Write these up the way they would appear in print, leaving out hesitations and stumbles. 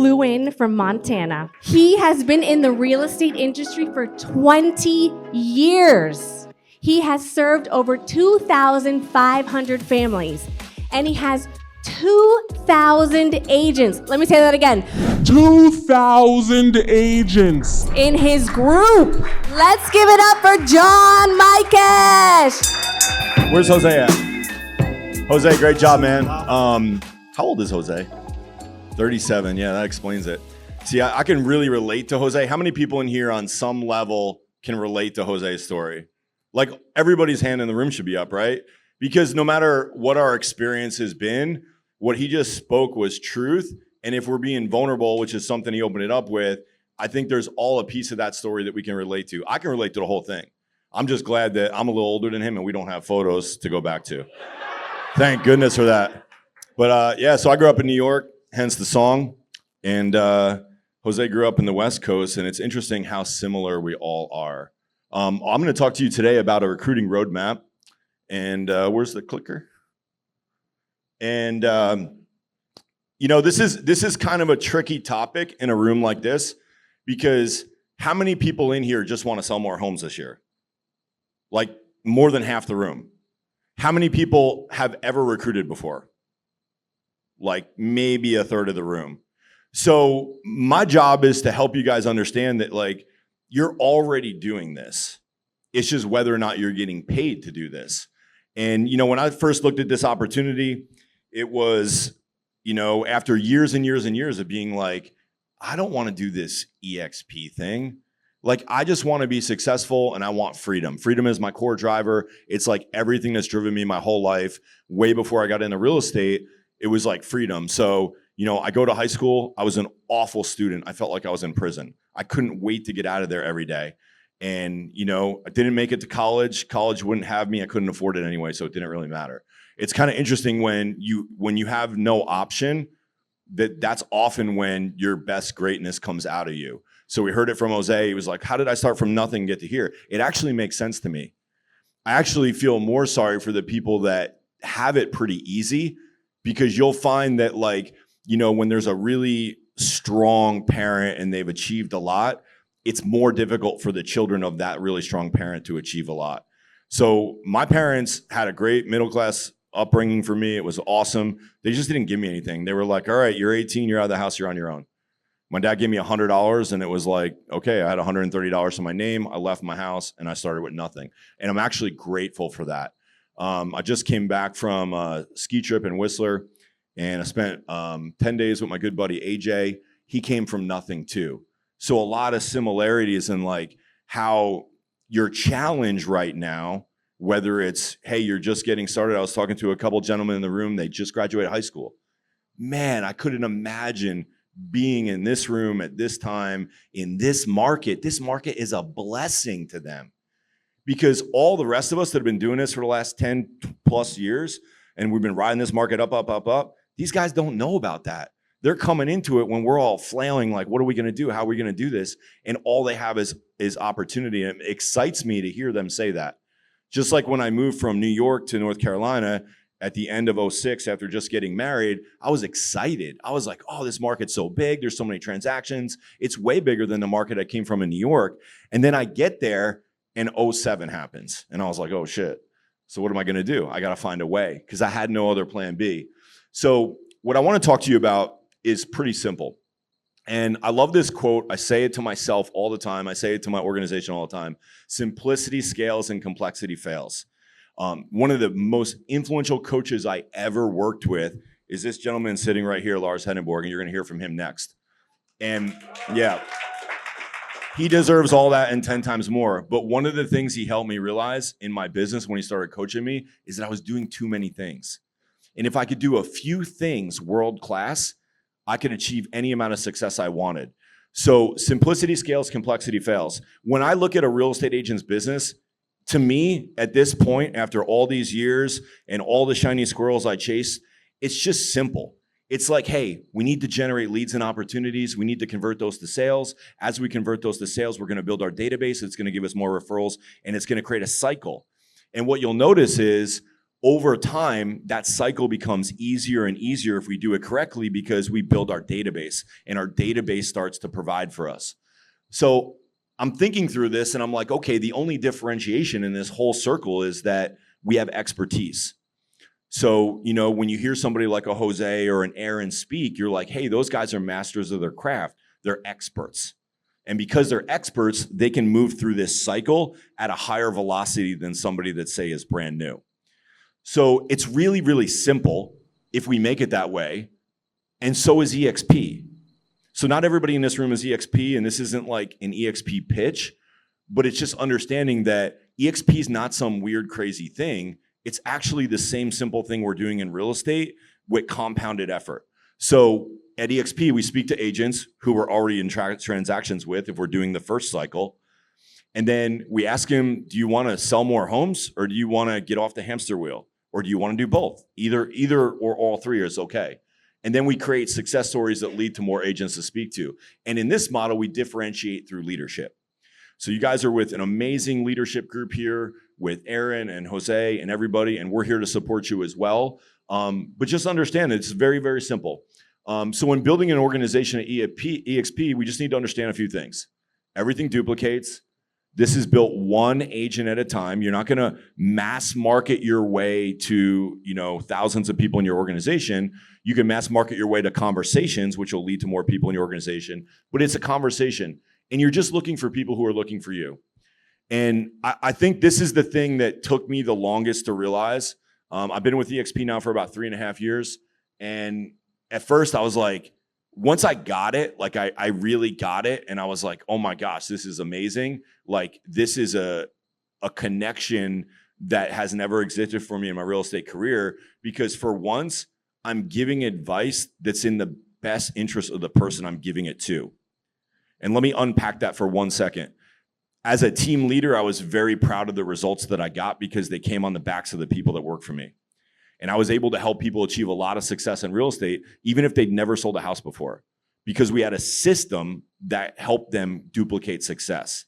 flew in from Montana. He has been in the real estate industry for 20 years. He has served over 2,500 families, and he has 2,000 agents. Let me say that again. 2,000 agents in his group. Let's give it up for John Mikesh. Where's Jose at? Jose, great job, man. How old is Jose? 37. Yeah, that explains it. See, I can really relate to Jose. How many people in here on some level can relate to Jose's story? Like, everybody's hand in the room should be up, right? Because no matter what our experience has been, what he just spoke was truth. And if we're being vulnerable, which is something he opened it up with, I think there's all a piece of that story that we can relate to. I can relate to the whole thing. I'm just glad that I'm a little older than him and we don't have photos to go back to. Thank goodness for that. But yeah, so I grew up in New York, hence the song. And Jose grew up in the West Coast, and it's interesting how similar we all are. I'm going to talk to you today about a recruiting roadmap. And where's the clicker? And you know, this is kind of a tricky topic in a room like this, because how many people in here just want to sell more homes this year? Like, more than half the room. How many people have ever recruited before? Like, maybe a third of the room. So my job is to help you guys understand that, like, you're already doing this. It's just whether or not you're getting paid to do this. And, you know, when I first looked at this opportunity, it was, you know, after years and years and years of being like, I don't want to do this eXp thing. Like, I just want to be successful and I want freedom. Freedom is my core driver. It's like everything that's driven me my whole life. Way before I got into real estate, it was like freedom. So, you know, I go to high school. I was an awful student. I felt like I was in prison. I couldn't wait to get out of there every day. And, you know, I didn't make it to college. College wouldn't have me. I couldn't afford it anyway, so it didn't really matter. It's kind of interesting when you have no option, that's often when your best greatness comes out of you. So we heard it from Jose. He was like, how did I start from nothing and get to here? It actually makes sense to me. I actually feel more sorry for the people that have it pretty easy, because you'll find that, like, you know, when there's a really strong parent and they've achieved a lot, it's more difficult for the children of that really strong parent to achieve a lot. So my parents had a great middle-class upbringing for me. It was awesome. They just didn't give me anything. They were like, all right, you're 18, you're out of the house, you're on your own. My dad gave me $100, and it was like, okay, I had $130 to my name. I left my house and I started with nothing. And I'm actually grateful for that. I just came back from a ski trip in Whistler, and I spent 10 days with my good buddy, AJ. He came from nothing too. So a lot of similarities in, like, how your challenge right now, whether it's, hey, you're just getting started. I was talking to a couple gentlemen in the room. They just graduated high school. Man, I couldn't imagine being in this room at this time in this market. This market is a blessing to them, because all the rest of us that have been doing this for the last 10 plus years, and we've been riding this market up, up, up, up, these guys don't know about that. They're coming into it when we're all flailing, like, what are we going to do? How are we going to do this? And all they have is opportunity. And it excites me to hear them say that. Just like when I moved from New York to North Carolina at the end of 06, after just getting married, I was excited. I was like, oh, this market's so big. There's so many transactions. It's way bigger than the market I came from in New York. And then I get there and 07 happens. And I was like, oh shit. So what am I going to do? I got to find a way, because I had no other plan B. So what I want to talk to you about is pretty simple. And I love this quote. I say it to myself all the time. I say it to my organization all the time. Simplicity scales and complexity fails. One of the most influential coaches I ever worked with is this gentleman sitting right here, Lars Henneborg, and you're going to hear from him next. And yeah, he deserves all that and 10 times more. But one of the things he helped me realize in my business when he started coaching me is that I was doing too many things. And if I could do a few things world-class, I could achieve any amount of success I wanted. So simplicity scales, complexity fails. When I look at a real estate agent's business, to me, at this point, after all these years and all the shiny squirrels I chase, it's just simple. It's like, hey, we need to generate leads and opportunities. We need to convert those to sales. As we convert those to sales, we're going to build our database. It's going to give us more referrals, and it's going to create a cycle. And what you'll notice is over time, that cycle becomes easier and easier if we do it correctly because we build our database and our database starts to provide for us. So I'm thinking through this and I'm like, okay, the only differentiation in this whole circle is that we have expertise. So, when you hear somebody like a Jose or an Aaron speak, you're like, hey, those guys are masters of their craft. They're experts. And because they're experts, they can move through this cycle at a higher velocity than somebody that, say, is brand new. So it's really, really simple if we make it that way. And so is eXp. So not everybody in this room is eXp, and this isn't like an eXp pitch, but it's just understanding that eXp is not some weird, crazy thing. It's actually the same simple thing we're doing in real estate with compounded effort. So at eXp, we speak to agents who we're already in transactions with if we're doing the first cycle. And then we ask them, do you want to sell more homes or do you want to get off the hamster wheel? Or do you want to do both? Either or all three is okay. And then we create success stories that lead to more agents to speak to. And in this model, we differentiate through leadership. So you guys are with an amazing leadership group here with Aaron and Jose and everybody, and we're here to support you as well. But just understand that it's very, very simple. So when building an organization at eXp, we just need to understand a few things. Everything duplicates. This is built one agent at a time. You're not going to mass market your way to, thousands of people in your organization. You can mass market your way to conversations, which will lead to more people in your organization. But it's a conversation. And you're just looking for people who are looking for you. And I think this is the thing that took me the longest to realize. I've been with eXp now for about 3.5 years. And at first I was like, once I got it, like I really got it. And I was like, oh my gosh, this is amazing. Like this is a connection that has never existed for me in my real estate career, because for once I'm giving advice that's in the best interest of the person I'm giving it to. And let me unpack that for 1 second. As a team leader, I was very proud of the results that I got because they came on the backs of the people that work for me. And I was able to help people achieve a lot of success in real estate, even if they'd never sold a house before, because we had a system that helped them duplicate success.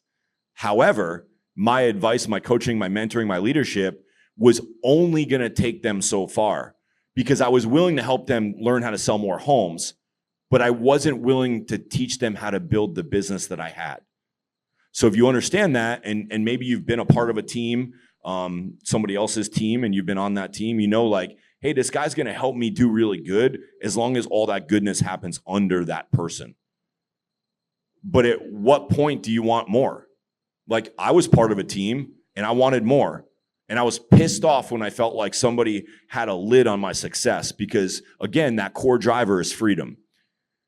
However, my advice, my coaching, my mentoring, my leadership was only going to take them so far, because I was willing to help them learn how to sell more homes, but I wasn't willing to teach them how to build the business that I had. So if you understand that, and maybe you've been a part of a team, somebody else's team, and you've been on that team, like, hey, this guy's going to help me do really good as long as all that goodness happens under that person. But at what point do you want more? Like, I was part of a team and I wanted more. And I was pissed off when I felt like somebody had a lid on my success, because again, that core driver is freedom.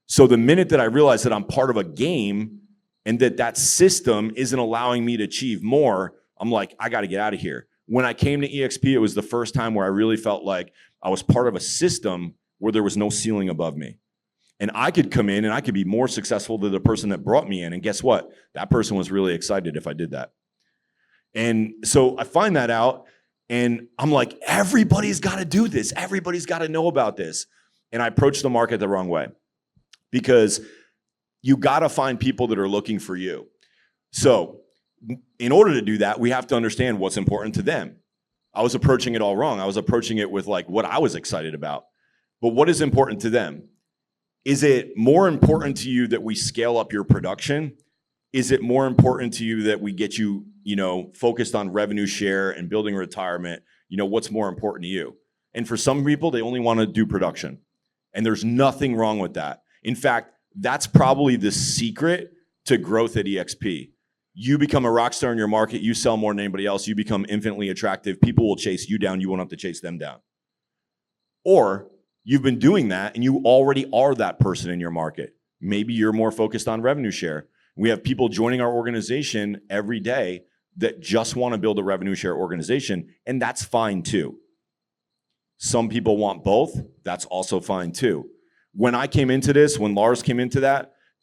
So the minute that I realized that I'm part of a game and that system isn't allowing me to achieve more, I'm like, I got to get out of here. When I came to eXp, it was the first time where I really felt like I was part of a system where there was no ceiling above me. And I could come in and I could be more successful than the person that brought me in. And guess what? That person was really excited if I did that. And so I find that out and I'm like, everybody's got to do this. Everybody's got to know about this. And I approached the market the wrong way, because you got to find people that are looking for you. So in order to do that, we have to understand what's important to them. I was approaching it all wrong. I was approaching it with like what I was excited about. But what is important to them? Is it more important to you that we scale up your production? Is it more important to you that we get you, focused on revenue share and building retirement? What's more important to you? And for some people, they only want to do production. And there's nothing wrong with that. In fact, that's probably the secret to growth at eXp. You become a rock star in your market, you sell more than anybody else, you become infinitely attractive, people will chase you down, you won't have to chase them down. Or you've been doing that and you already are that person in your market. Maybe you're more focused on revenue share. We have people joining our organization every day that just want to build a revenue share organization, and that's fine too. Some people want both, that's also fine too. When I came into this, when Lars came into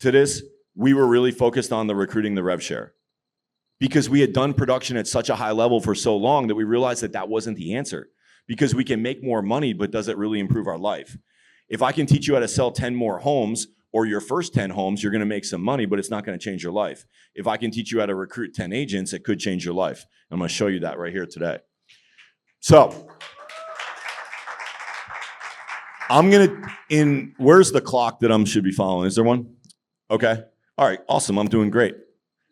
this, we were really focused on the recruiting the rev share, because we had done production at such a high level for so long that we realized that wasn't the answer, because we can make more money, but does it really improve our life? If I can teach you how to sell 10 more homes or your first 10 homes, you're going to make some money, but it's not going to change your life. If I can teach you how to recruit 10 agents, it could change your life. I'm going to show you that right here today. So Where's the clock that I should be following? Is there one? Okay. All right, awesome, I'm doing great.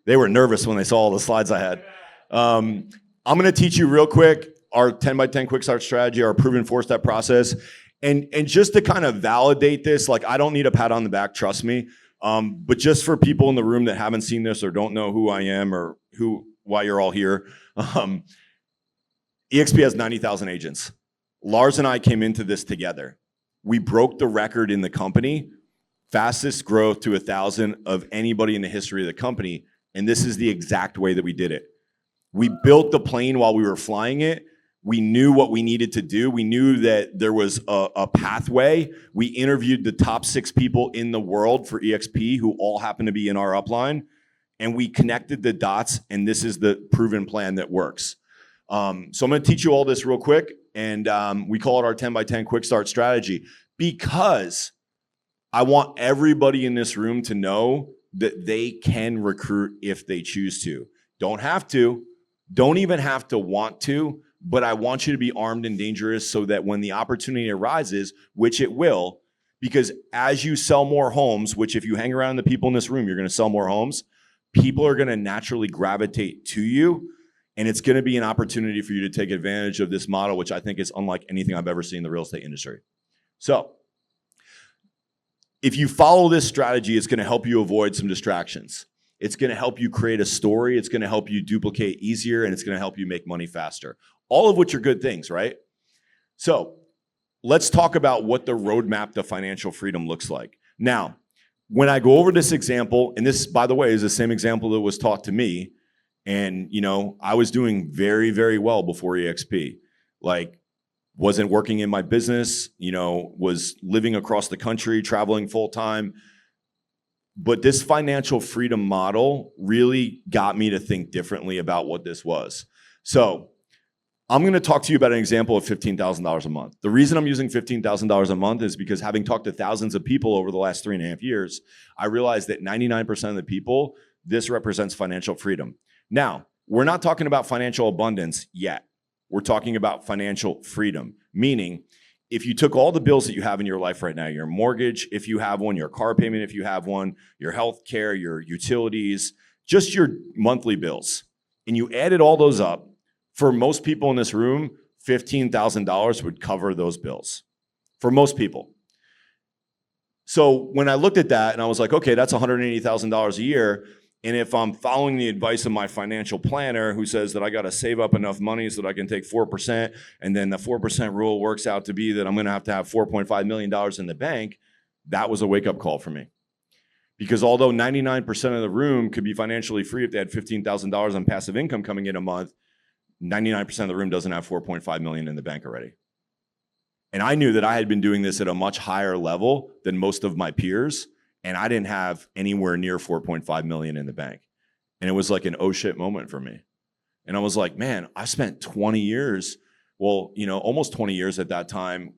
They were nervous when they saw all the slides I had. I'm gonna teach you real quick our 10 by 10 quick start strategy, our proven 4-step process. And just to kind of validate this, like I don't need a pat on the back, trust me. But just for people in the room that haven't seen this or don't know who I am or why you're all here, eXp has 90,000 agents. Lars and I came into this together. We broke the record in the company, fastest growth to 1,000 of anybody in the history of the company. And this is the exact way that we did it. We built the plane while we were flying it. We knew what we needed to do. We knew that there was a pathway. We interviewed the top 6 people in the world for eXp who all happen to be in our upline. And we connected the dots, and this is the proven plan that works. So I'm gonna teach you all this real quick, and we call it our 10 by 10 quick start strategy because I want everybody in this room to know that they can recruit if they choose to. Don't have to, don't even have to want to, but I want you to be armed and dangerous so that when the opportunity arises, which it will, because as you sell more homes, which if you hang around the people in this room, you're gonna sell more homes, people are gonna naturally gravitate to you, and it's gonna be an opportunity for you to take advantage of this model, which I think is unlike anything I've ever seen in the real estate industry. So, if you follow this strategy, it's gonna help you avoid some distractions. It's gonna help you create a story, it's gonna help you duplicate easier, and it's gonna help you make money faster. All of which are good things, right? So let's talk about what the roadmap to financial freedom looks like. Now, when I go over this example, and this, by the way, is the same example that was taught to me, and you know, I was doing very, very well before eXp. Like, wasn't working in my business, you know, was living across the country, traveling full time. But this financial freedom model really got me to think differently about what this was. So I'm gonna talk to you about an example of $15,000 a month. The reason I'm using $15,000 a month is because having talked to thousands of people over the last 3.5 years, I realized that 99% of the people, this represents financial freedom. Now, we're not talking about financial abundance yet. We're talking about financial freedom, meaning if you took all the bills that you have in your life right now, your mortgage, if you have one, your car payment, if you have one, your health care, your utilities, just your monthly bills, and you added all those up, for most people in this room, $15,000 would cover those bills. For most people. So when I looked at that and I was like, okay, that's $180,000 a year. And if I'm following the advice of my financial planner who says that I got to save up enough money so that I can take 4%, and then the 4% rule works out to be that I'm going to have $4.5 million in the bank, that was a wake-up call for me. Because although 99% of the room could be financially free if they had $15,000 on passive income coming in a month, 99% of the room doesn't have 4.5 million in the bank already. And I knew that I had been doing this at a much higher level than most of my peers, and I didn't have anywhere near 4.5 million in the bank. And it was like an oh shit moment for me. And I was like, man, I spent 20 years, well, you know, almost 20 years at that time,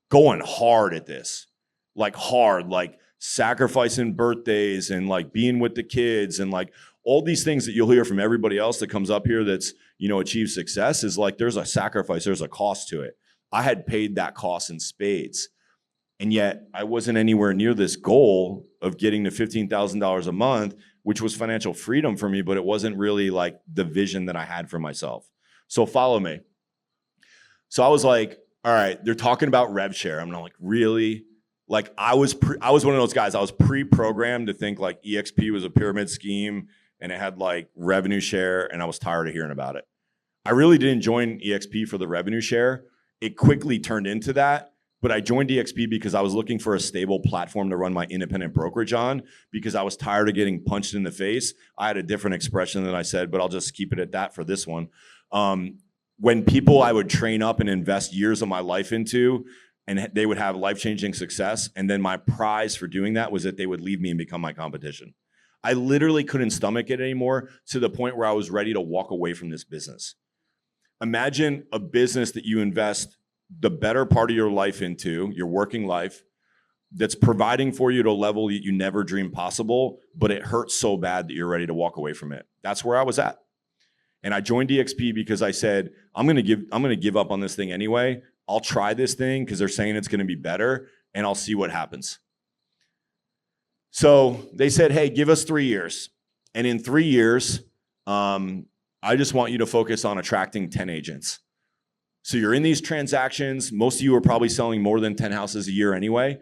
going hard at this. Like hard, like sacrificing birthdays and like being with the kids and like all these things that you'll hear from everybody else that comes up here that's, you know, achieved success is like there's a sacrifice, there's a cost to it. I had paid that cost in spades. And yet I wasn't anywhere near this goal of getting to $15,000 a month, which was financial freedom for me, but it wasn't really like the vision that I had for myself. So follow me. So I was like, all right, they're talking about rev share. I'm like, really? Like I was one of those guys, I was pre-programmed to think like eXp was a pyramid scheme and it had like revenue share, and I was tired of hearing about it. I really didn't join eXp for the revenue share. It quickly turned into that, but I joined eXp because I was looking for a stable platform to run my independent brokerage on because I was tired of getting punched in the face. I had a different expression than I said, but I'll just keep it at that for this one. When people I would train up and invest years of my life into, and they would have life-changing success, and then my prize for doing that was that they would leave me and become my competition. I literally couldn't stomach it anymore to the point where I was ready to walk away from this business. Imagine a business that you invest the better part of your life into, your working life, that's providing for you at a level that you never dreamed possible, but it hurts so bad that you're ready to walk away from it. That's where I was at. And I joined eXp because I said, I'm gonna give up on this thing anyway. I'll try this thing because they're saying it's going to be better, and I'll see what happens. So they said, hey, give us 3 years. And in 3 years, I just want you to focus on attracting 10 agents. So you're in these transactions. Most of you are probably selling more than 10 houses a year anyway.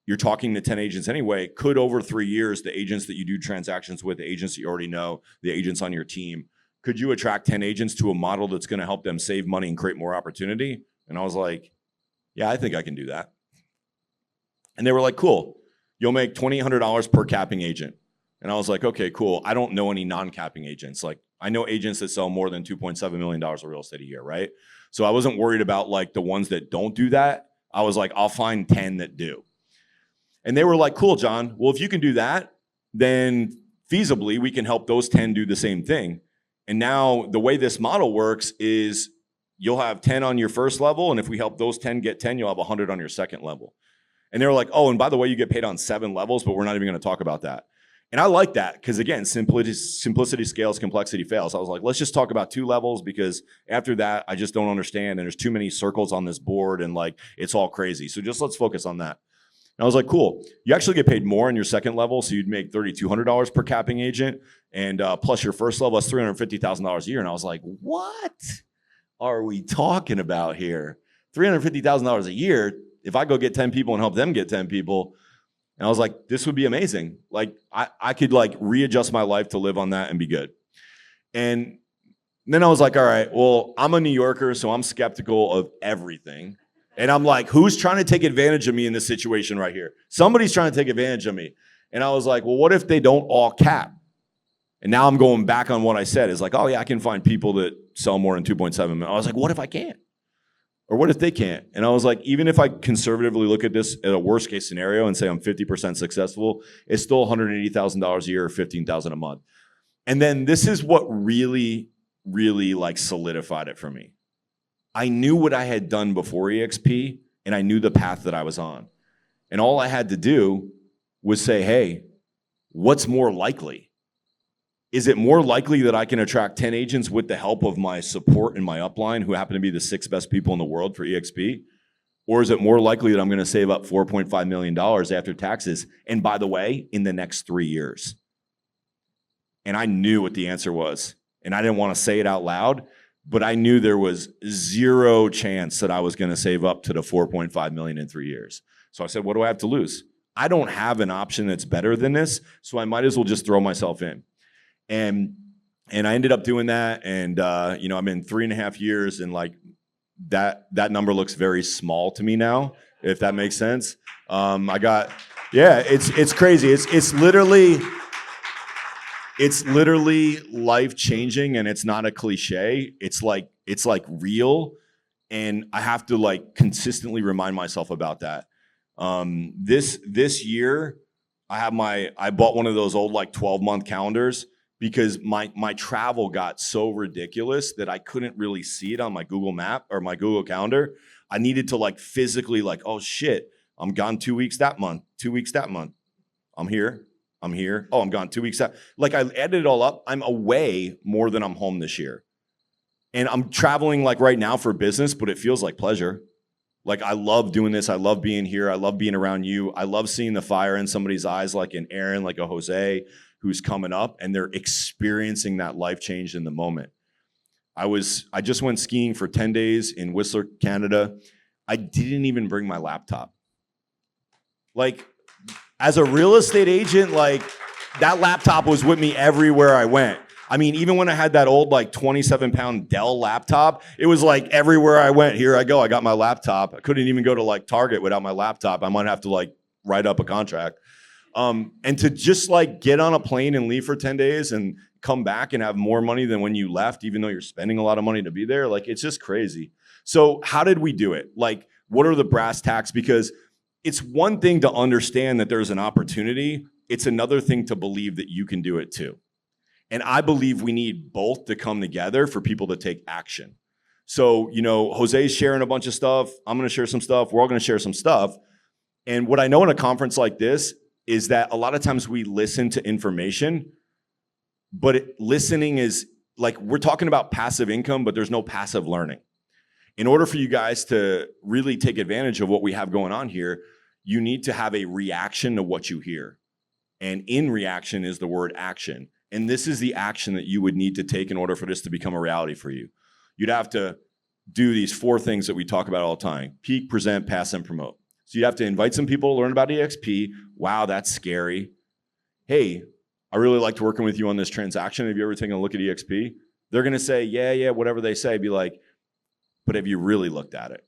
You're talking to 10 agents anyway. Could over 3 years, the agents that you do transactions with, the agents that you already know, the agents on your team, could you attract 10 agents to a model that's going to help them save money and create more opportunity? And I was like, yeah, I think I can do that. And they were like, cool. You'll make $2,800 per capping agent. And I was like, okay, cool. I don't know any non-capping agents. Like, I know agents that sell more than $2.7 million of real estate a year, right? So I wasn't worried about like the ones that don't do that. I was like, I'll find 10 that do. And they were like, cool, John. Well, if you can do that, then feasibly we can help those 10 do the same thing. And now the way this model works is you'll have 10 on your first level. And if we help those 10 get 10, you'll have 100 on your second level. And they were like, oh, and by the way, you get paid on 7 levels, but we're not even going to talk about that. And I like that because, again, simplicity scales, complexity fails. I was like, let's just talk about 2 levels because after that, I just don't understand. And there's too many circles on this board and like it's all crazy. So just let's focus on that. And I was like, cool. You actually get paid more on your second level. So you'd make $3,200 per capping agent. And plus your first level is $350,000 a year. And I was like, what are we talking about here? $350,000 a year. If I go get 10 people and help them get 10 people. And I was like, this would be amazing. Like I could like readjust my life to live on that and be good. And then I was like, all right, well, I'm a New Yorker, so I'm skeptical of everything. And I'm like, who's trying to take advantage of me in this situation right here? Somebody's trying to take advantage of me. And I was like, well, what if they don't all cap? And now I'm going back on what I said. It's like, oh yeah, I can find people that sell more than 2.7 million. I was like, what if I can't? Or what if they can't? And I was like, even if I conservatively look at this at a worst case scenario and say I'm 50% successful, it's still $180,000 a year or $15,000 a month. And then this is what really, really like solidified it for me. I knew what I had done before eXp and I knew the path that I was on. And all I had to do was say, hey, what's more likely? Is it more likely that I can attract 10 agents with the help of my support and my upline, who happen to be the 6 best people in the world for eXp? Or is it more likely that I'm going to save up $4.5 million after taxes? And by the way, in the next 3 years. And I knew what the answer was. And I didn't want to say it out loud, but I knew there was 0 chance that I was going to save up to the $4.5 million in 3 years. So I said, what do I have to lose? I don't have an option that's better than this, so I might as well just throw myself in. And I ended up doing that, and I'm in 3.5 years, and like that number looks very small to me now, if that makes sense. It's crazy. It's literally life changing, and it's not a cliche. It's like real, and I have to like consistently remind myself about that. This year, I bought one of those old like 12-month calendars. Because my travel got so ridiculous that I couldn't really see it on my Google Map or my Google Calendar. I needed to like physically like, oh shit, I'm gone 2 weeks that month, 2 weeks that month. I'm here. Oh, I'm gone 2 weeks that. Like I added it all up. I'm away more than I'm home this year. And I'm traveling like right now for business, but it feels like pleasure. Like I love doing this. I love being here. I love being around you. I love seeing the fire in somebody's eyes, like an Aaron, like a Jose, who's coming up and they're experiencing that life change in the moment. I just went skiing for 10 days in Whistler, Canada. I didn't even bring my laptop. Like, as a real estate agent, like, that laptop was with me everywhere I went. I mean, even when I had that old, like, 27-pound Dell laptop, it was like everywhere I went, here I go, I got my laptop. I couldn't even go to, like, Target without my laptop. I might have to, like, write up a contract. And to just like get on a plane and leave for 10 days and come back and have more money than when you left, even though you're spending a lot of money to be there, like it's just crazy. So how did we do it? Like, what are the brass tacks? Because it's one thing to understand that there's an opportunity. It's another thing to believe that you can do it too. And I believe we need both to come together for people to take action. So, Jose's sharing a bunch of stuff. I'm going to share some stuff. We're all going to share some stuff. And what I know in a conference like this is that a lot of times we listen to information, but listening is like, we're talking about passive income, but there's no passive learning. In order for you guys to really take advantage of what we have going on here, you need to have a reaction to what you hear. And in reaction is the word action. And this is the action that you would need to take in order for this to become a reality for you. You'd have to do these 4 things that we talk about all the time: peak, present, pass, and promote. So you have to invite some people to learn about eXp. Wow, that's scary. Hey, I really liked working with you on this transaction. Have you ever taken a look at eXp? They're going to say, yeah, whatever they say. Be like, but have you really looked at it?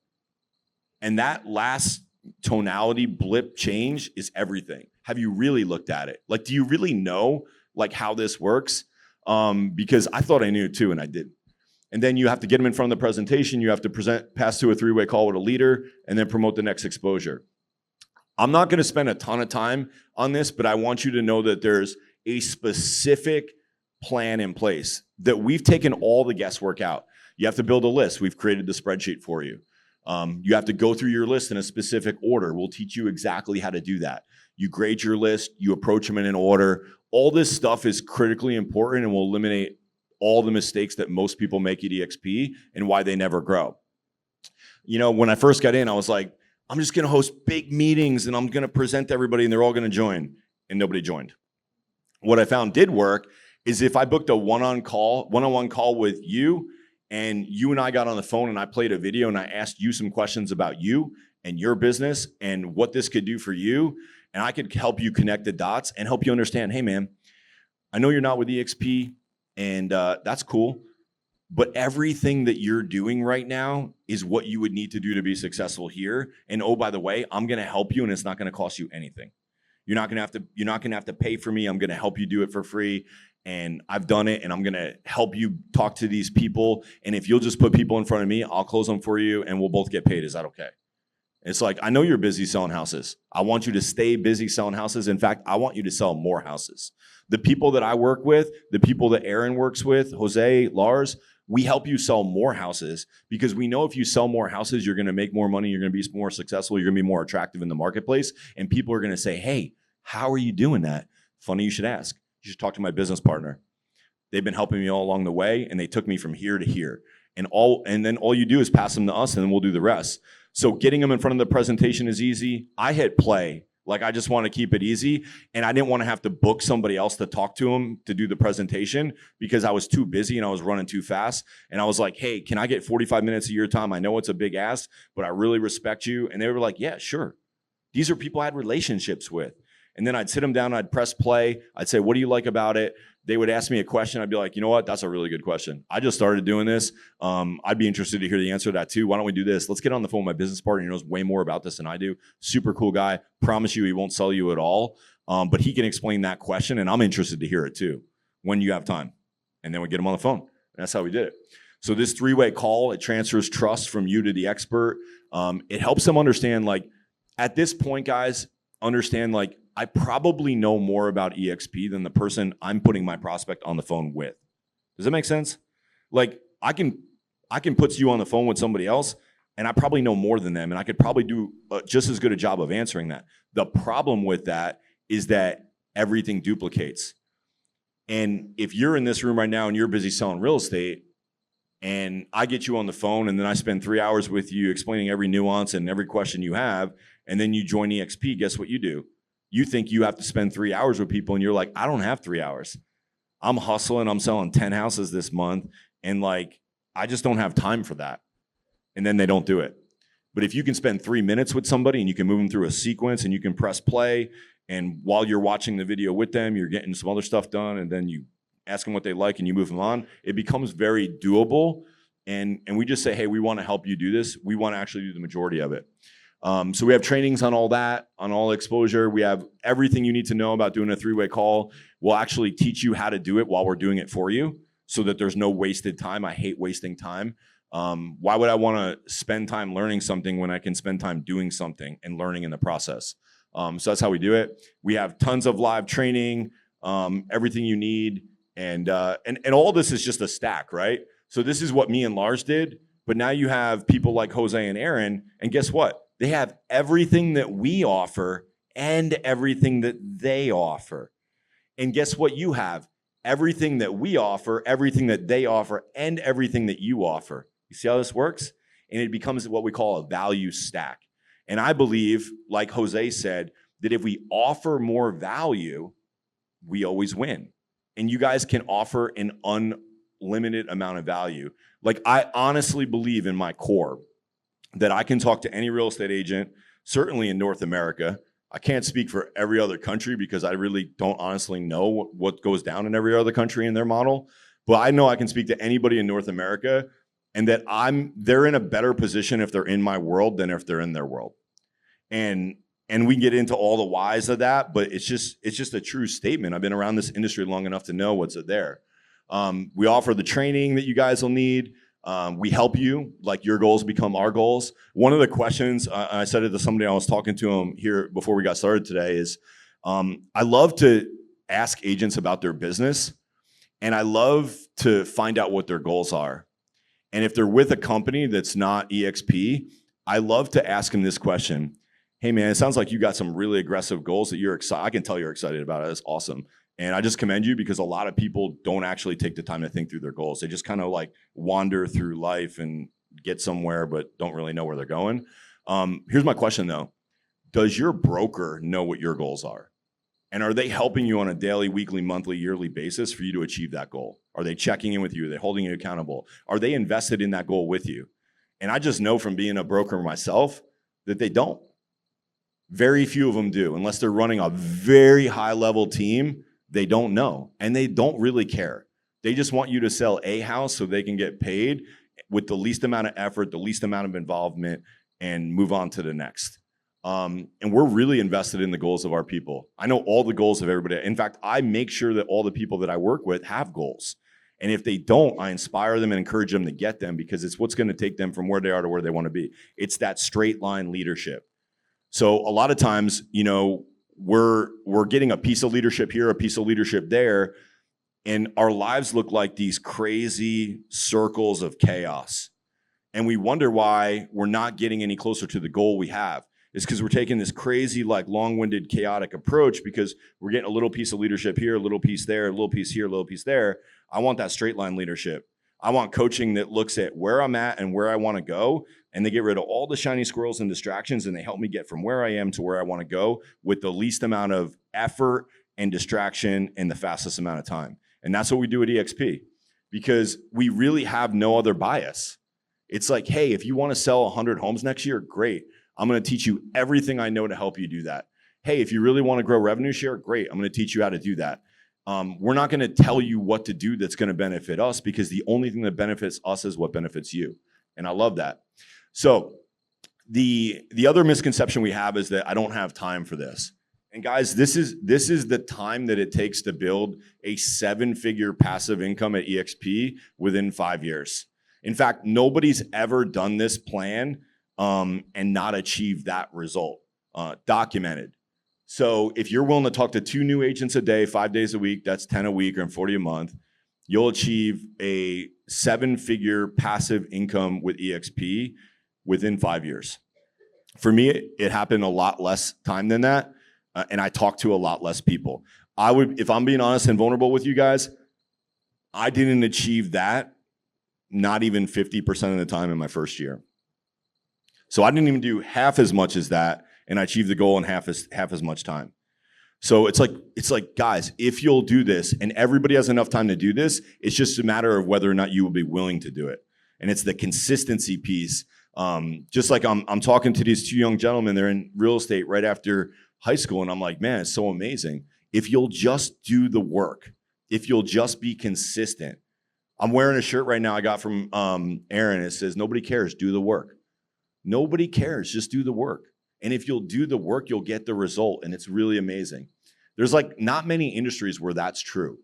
And that last tonality blip change is everything. Have you really looked at it? Like, do you really know like how this works? Because I thought I knew it too, and I didn't. And then you have to get them in front of the presentation. You have to pass through a 3-way call with a leader, and then promote the next exposure. I'm not going to spend a ton of time on this, but I want you to know that there's a specific plan in place, that we've taken all the guesswork out. You have to build a list. We've created the spreadsheet for you. You have to go through your list in a specific order. We'll teach you exactly how to do that. You grade your list, you approach them in an order. All this stuff is critically important and will eliminate all the mistakes that most people make at eXp and why they never grow. You know, when I first got in, I was like, I'm just going to host big meetings and I'm going to present to everybody and they're all going to join. And nobody joined. What I found did work is if I booked a one-on-one call with you, and you and I got on the phone and I played a video and I asked you some questions about you and your business and what this could do for you, and I could help you connect the dots and help you understand, hey man, I know you're not with eXp, and that's cool, but everything that you're doing right now is what you would need to do to be successful here. And oh, by the way, I'm going to help you, and it's not going to cost you anything. You're not going to have to pay for me. I'm going to help you do it for free. And I've done it, and I'm going to help you talk to these people. And if you'll just put people in front of me, I'll close them for you, and we'll both get paid. Is that okay? It's like, I know you're busy selling houses. I want you to stay busy selling houses. In fact, I want you to sell more houses. The people that I work with, the people that Aaron works with, Jose, Lars, we help you sell more houses, because we know if you sell more houses, you're going to make more money, you're going to be more successful, you're going to be more attractive in the marketplace, and people are going to say, hey, how are you doing that? Funny you should ask. You should talk to my business partner. They've been helping me all along the way, and they took me from here to here. And then all you do is pass them to us, and then we'll do the rest. So getting them in front of the presentation is easy. I hit play. Like, I just want to keep it easy. And I didn't want to have to book somebody else to talk to them to do the presentation, because I was too busy and I was running too fast. And I was like, hey, can I get 45 minutes of your time? I know it's a big ask, but I really respect you. And they were like, yeah, sure. These are people I had relationships with. And then I'd sit them down, I'd press play. I'd say, what do you like about it? They would ask me a question. I'd be like, you know what? That's a really good question. I just started doing this. I'd be interested to hear the answer to that too. Why don't we do this? Let's get on the phone with my business partner. He knows way more about this than I do. Super cool guy. Promise you he won't sell you at all. But he can explain that question, and I'm interested to hear it too when you have time. And then we get him on the phone. And that's how we did it. So this 3-way call, it transfers trust from you to the expert. It helps them understand, like, at this point, guys, understand, like, I probably know more about eXp than the person I'm putting my prospect on the phone with. Does that make sense? Like, I can put you on the phone with somebody else, and I probably know more than them, and I could probably do just as good a job of answering that. The problem with that is that everything duplicates. And if you're in this room right now and you're busy selling real estate, and I get you on the phone, and then I spend 3 hours with you explaining every nuance and every question you have, and then you join eXp, guess what you do? You think you have to spend 3 hours with people, and you're like, I don't have 3 hours. I'm hustling. I'm selling 10 houses this month, and like, I just don't have time for that. And then they don't do it. But if you can spend 3 minutes with somebody, and you can move them through a sequence, and you can press play, and while you're watching the video with them, you're getting some other stuff done, and then you ask them what they like, and you move them on, it becomes very doable. And we just say, hey, we want to help you do this. We want to actually do the majority of it. So we have trainings on all that, on all exposure. We have everything you need to know about doing a 3-way call. We'll actually teach you how to do it while we're doing it for you, so that there's no wasted time. I hate wasting time. Why would I want to spend time learning something when I can spend time doing something and learning in the process? So that's how we do it. We have tons of live training, everything you need. And all this is just a stack, right? So this is what me and Lars did, but now you have people like Jose and Aaron, and guess what? They have everything that we offer and everything that they offer. And guess what you have? Everything that we offer, everything that they offer, and everything that you offer. You see how this works? and it becomes what we call a value stack. And I believe, like Jose said, that if we offer more value, we always win. And you guys can offer an unlimited amount of value. Like, I honestly believe in my core that I can talk to any real estate agent, certainly in North America. I can't speak for every other country because I really don't honestly know what goes down in every other country in their model. But I know I can speak to anybody in North America, and that they're in a better position if they're in my world than if they're in their world. And we can get into all the whys of that, but it's just a true statement. I've been around this industry long enough to know what's there. We offer the training that you guys will need. We help you, like your goals become our goals. One of the questions, I said it to somebody I was talking to him here before we got started today, is I love to ask agents about their business, and I love to find out what their goals are. And if they're with a company that's not eXp, I love to ask them this question. Hey man, it sounds like you got some really aggressive goals that you're excited. I can tell you're excited about it. That's awesome. And I just commend you, because a lot of people don't actually take the time to think through their goals. They just kind of like wander through life and get somewhere, but don't really know where they're going. Here's my question though. Does your broker know what your goals are? And are they helping you on a daily, weekly, monthly, yearly basis for you to achieve that goal? Are they checking in with you? Are they holding you accountable? Are they invested in that goal with you? And I just know from being a broker myself that they don't. Very few of them do. Unless they're running a very high level team, they don't know. And they don't really care. They just want you to sell a house so they can get paid with the least amount of effort, the least amount of involvement, and move on to the next. And we're really invested in the goals of our people. I know all the goals of everybody. In fact, I make sure that all the people that I work with have goals. And if they don't, I inspire them and encourage them to get them, because it's what's going to take them from where they are to where they want to be. It's that straight line leadership. So a lot of times, you know, we're getting a piece of leadership here, a piece of leadership there, and our lives look like these crazy circles of chaos. And we wonder why we're not getting any closer to the goal we have. It's because we're taking this crazy, like long-winded, chaotic approach, because we're getting a little piece of leadership here, a little piece there, a little piece here, a little piece there. I want that straight line leadership. I want coaching that looks at where I'm at and where I want to go, and they get rid of all the shiny squirrels and distractions, and they help me get from where I am to where I want to go with the least amount of effort and distraction in the fastest amount of time. And that's what we do at eXp, because we really have no other bias. It's like, hey, if you want to sell 100 homes next year, great. I'm going to teach you everything I know to help you do that. Hey, if you really want to grow revenue share, great. I'm going to teach you how to do that. We're not going to tell you what to do that's going to benefit us, because the only thing that benefits us is what benefits you. And I love that. So the other misconception we have is that I don't have time for this. And guys, this is the time that it takes to build a 7-figure passive income at eXp within 5 years. In fact, nobody's ever done this plan and not achieved that result, documented. So if you're willing to talk to 2 new agents a day, 5 days a week, that's 10 a week or 40 a month, you'll achieve a 7-figure passive income with eXp within 5 years. For me, it happened a lot less time than that, and I talked to a lot less people. If I'm being honest and vulnerable with you guys, I didn't achieve that not even 50% of the time in my first year. So I didn't even do half as much as that, and I achieved the goal in half as much time. So it's like, guys, if you'll do this, and everybody has enough time to do this, it's just a matter of whether or not you will be willing to do it. And it's the consistency piece. Just like I'm talking to these 2 young gentlemen, they're in real estate right after high school, and I'm like, man, it's so amazing. If you'll just do the work, if you'll just be consistent. I'm wearing a shirt right now I got from Aaron. It says, nobody cares, do the work. Nobody cares, just do the work. And if you'll do the work, you'll get the result. And it's really amazing. There's like not many industries where that's true.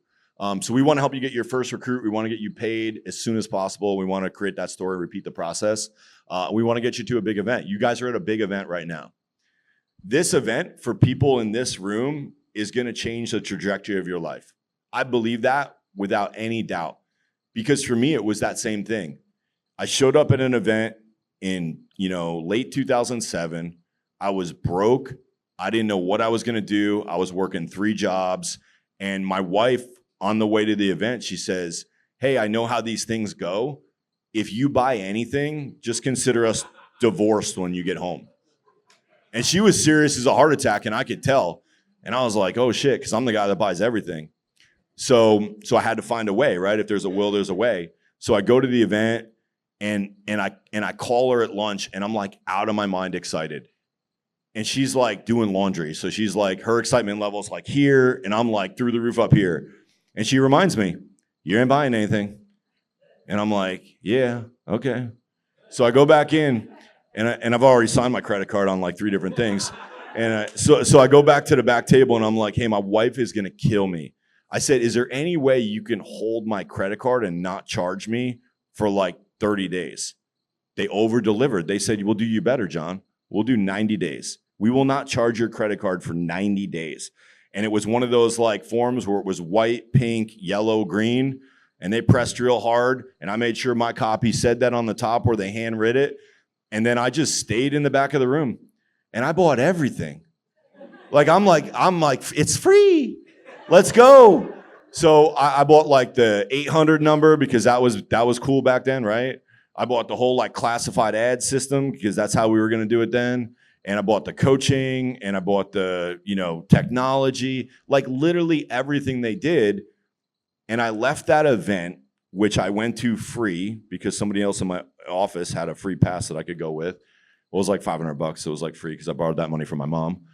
So we want to help you get your first recruit. We want to get you paid as soon as possible. We want to create that story, repeat the process. We want to get you to a big event. You guys are at a big event right now. This event for people in this room is going to change the trajectory of your life. I believe that without any doubt, because for me, it was that same thing. I showed up at an event in, late 2007. I was broke. I didn't know what I was going to do. I was working 3 jobs. And my wife, on the way to the event, she says, hey, I know how these things go. if you buy anything, just consider us divorced when you get home. And she was serious as a heart attack, and I could tell. And I was like, oh shit, because I'm the guy that buys everything. So I had to find a way, right? If there's a will, there's a way. So I go to the event and I call her at lunch, and I'm like out of my mind excited. And she's like doing laundry. So she's like, her excitement level is like here, and I'm like through the roof up here. And she reminds me, you ain't buying anything. And I'm like, yeah, okay. So I go back in, and I've already signed my credit card on like 3 different things. And so I go back to the back table, and I'm like, hey, my wife is gonna kill me. I said, is there any way you can hold my credit card and not charge me for like 30 days? They over-delivered. They said, we'll do you better, John. We'll do 90 days. We will not charge your credit card for 90 days. And it was one of those like forms where it was white, pink, yellow, green, and they pressed real hard. And I made sure my copy said that on the top where they handwrit it. And then I just stayed in the back of the room, and I bought everything. I'm like, it's free. Let's go. So I bought like the 800 number because that was cool back then, right? I bought the whole like classified ad system because that's how we were going to do it then. And I bought the coaching, and I bought the, technology, like literally everything they did. And I left that event, which I went to free because somebody else in my office had a free pass that I could go with. It was like $500. So it was like free because I borrowed that money from my mom.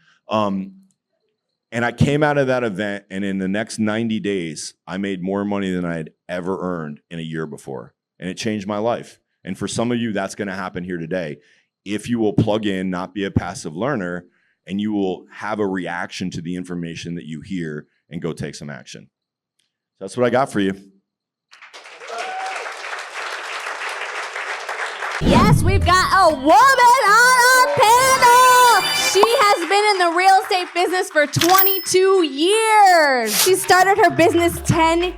And I came out of that event, and in the next 90 days, I made more money than I had ever earned in a year before. And it changed my life. And for some of you, that's going to happen here today. If you will plug in, not be a passive learner, and you will have a reaction to the information that you hear and go take some action. So that's what I got for you. Yes, we've got a woman on our panel. She has been in the real estate business for 22 years. She started her business 10